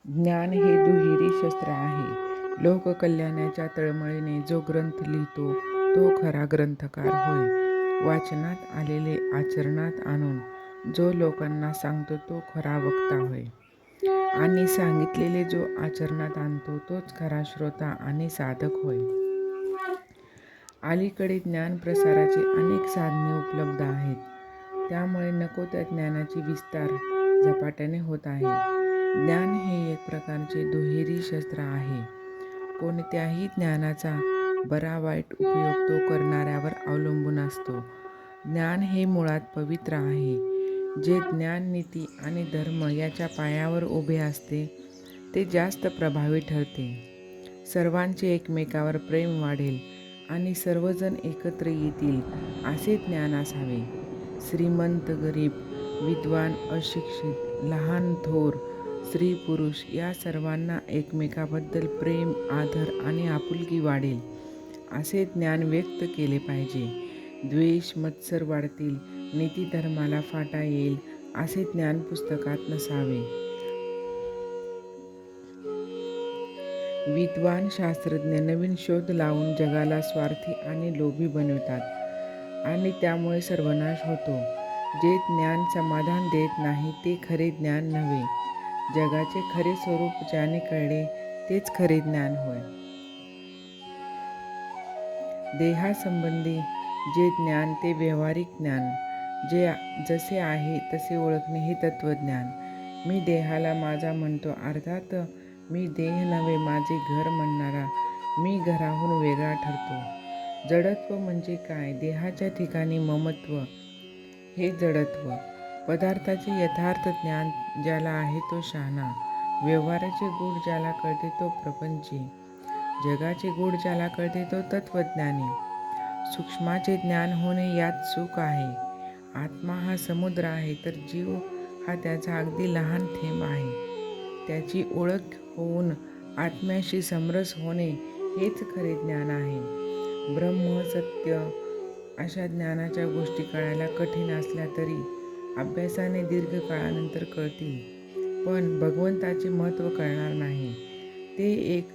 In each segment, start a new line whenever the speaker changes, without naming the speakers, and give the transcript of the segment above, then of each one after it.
ज्ञान हे दुहेरी शस्त्र आहे. लोककल्याणाच्या तळमळीने जो ग्रंथ लिहितो तो खरा ग्रंथकार होय. वाचनात आलेले आचरणात आणून जो लोकांना सांगतो तो खरा वक्ता होय. आणि सांगितलेले जो आचरणात आणतो तोच खरा श्रोता आणि साधक होय. अलीकडे ज्ञानप्रसाराची अनेक साधने उपलब्ध आहेत. त्यामुळे नको त्या ज्ञानाची विस्तार झपाट्याने होत आहे. ज्ञान हे एक प्रकारचे दुहेरी शस्त्र आहे. कोणत्याही ज्ञानाचा बरा वाईट उपयोग तो करणाऱ्यावर अवलंबून असतो. ज्ञान हे मुळात पवित्र आहे. जे ज्ञान नीती आणि धर्म याच्या पायावर उभे असते ते जास्त प्रभावी ठरते. सर्वांचे एकमेकावर प्रेम वाढेल आणि सर्वजण एकत्र येतील असे ज्ञान असावे. श्रीमंत गरीब, विद्वान अशिक्षित, लहान थोर, स्त्री पुरुष या सर्वांना एकमेकाबद्दल प्रेम, आदर आणि आपुलकी वाढेल असे ज्ञान व्यक्त केले पाहिजे. द्वेष, मत्सर वाढतील, नीतिधर्माला फाटा येईल असे ज्ञान पुस्तकात नसावे. विद्वान शास्त्रज्ञ नवीन शोध लावून जगाला स्वार्थी आणि लोभी बनवितात आणि त्यामुळे सर्वनाश होतो. जे ज्ञान समाधान देत नाही ते खरे ज्ञान नव्हे. जगाचे खरे स्वरूप ज्याने कळले तेच खरे ज्ञान होय. देहासंबंधी जे ज्ञान ते व्यावहारिक ज्ञान. जे जसे आहे तसे ओळखणे हे तत्वज्ञान. मी देहाला माझा म्हणतो, अर्थात मी देह नव्हे माझे घर म्हणणारा मी घराहून वेगळा ठरतो. जडत्व म्हणजे काय? देहाच्या ठिकाणी ममत्व हे जडत्व. पदार्थाचे यथार्थ ज्ञान ज्याला आहे तो शहाणा. व्यवहाराचे गूढ ज्याला कळते तो प्रपंची. जगाचे गूढ ज्याला कळते तो तत्वज्ञानी. सूक्ष्माचे ज्ञान होणे यात सुख आहे. आत्मा हा समुद्र आहे तर जीव हा त्याचा अगदी लहान थेंब आहे. त्याची ओळख होऊन आत्म्याशी समरस होणे हेच खरे ज्ञान आहे. ब्रह्म, सत्य अशा ज्ञानाच्या गोष्टी कळायला कठीण असल्या तरी अभ्यासाने दीर्घ काळानंतर कळतील. पण भगवंताचे महत्त्व कळणार नाही. ते एक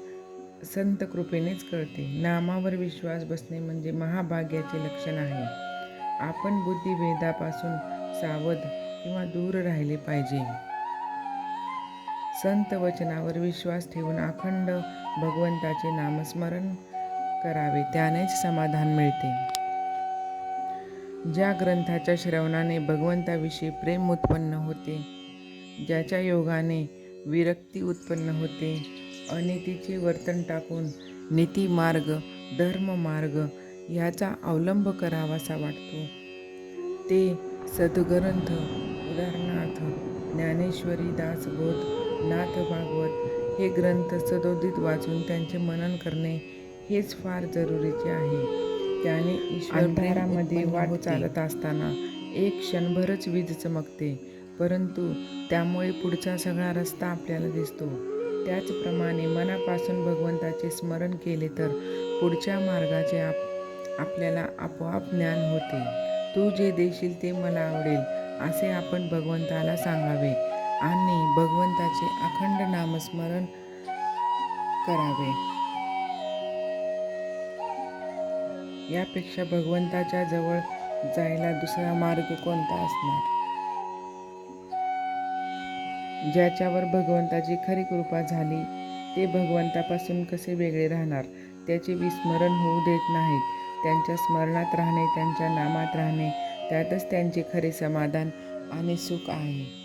संत कृपेनेच कळते. नामावर विश्वास बसणे म्हणजे महाभाग्याचे लक्षण आहे. आपण बुद्धिभेदापासून सावध किंवा दूर राहिले पाहिजे. संत वचनावर विश्वास ठेवून अखंड भगवंताचे नामस्मरण करावे, त्यानेच समाधान मिळते. ज्या ग्रंथाच्या श्रवणाने भगवंताविषयी प्रेम उत्पन्न होते, ज्याच्या योगाने विरक्ती उत्पन्न होते, अनितीचे वर्तन टाकून नीतिमार्ग, धर्ममार्ग ह्याचा अवलंब करावासा वाटतो, ते सद्ग्रंथ उदाहरणार्थ ज्ञानेश्वरी, दासबोध, नाथ भागवत हे ग्रंथ सदोदित वाचून त्यांचे मनन करणे हेच फार जरुरीचे आहे. त्याने अंधारामध्ये वाट चालत असताना एक क्षणभरच वीज चमकते, परंतु त्यामुळे पुढचा सगळा रस्ता आपल्याला दिसतो. त्याचप्रमाणे मनापासून भगवंताचे स्मरण केले तर पुढच्या मार्गाचे आपल्याला आपोआप ज्ञान होते. तू जे देशील ते मला आवडेल असे आपण भगवंताला सांगावे आणि भगवंताचे अखंड नामस्मरण करावे. यापेक्षा भगवंताच्या जवळ जायला दुसरा मार्ग कोणता असणार? ज्याच्यावर भगवंताची खरी कृपा झाली ते भगवंतापासून कसे वेगळे राहणार? त्याचे विस्मरण होऊ देत नाहीत. त्यांच्या स्मरणात राहणे, त्यांच्या नामात राहणे त्यातच त्यांचे खरे समाधान आणि सुख आहे.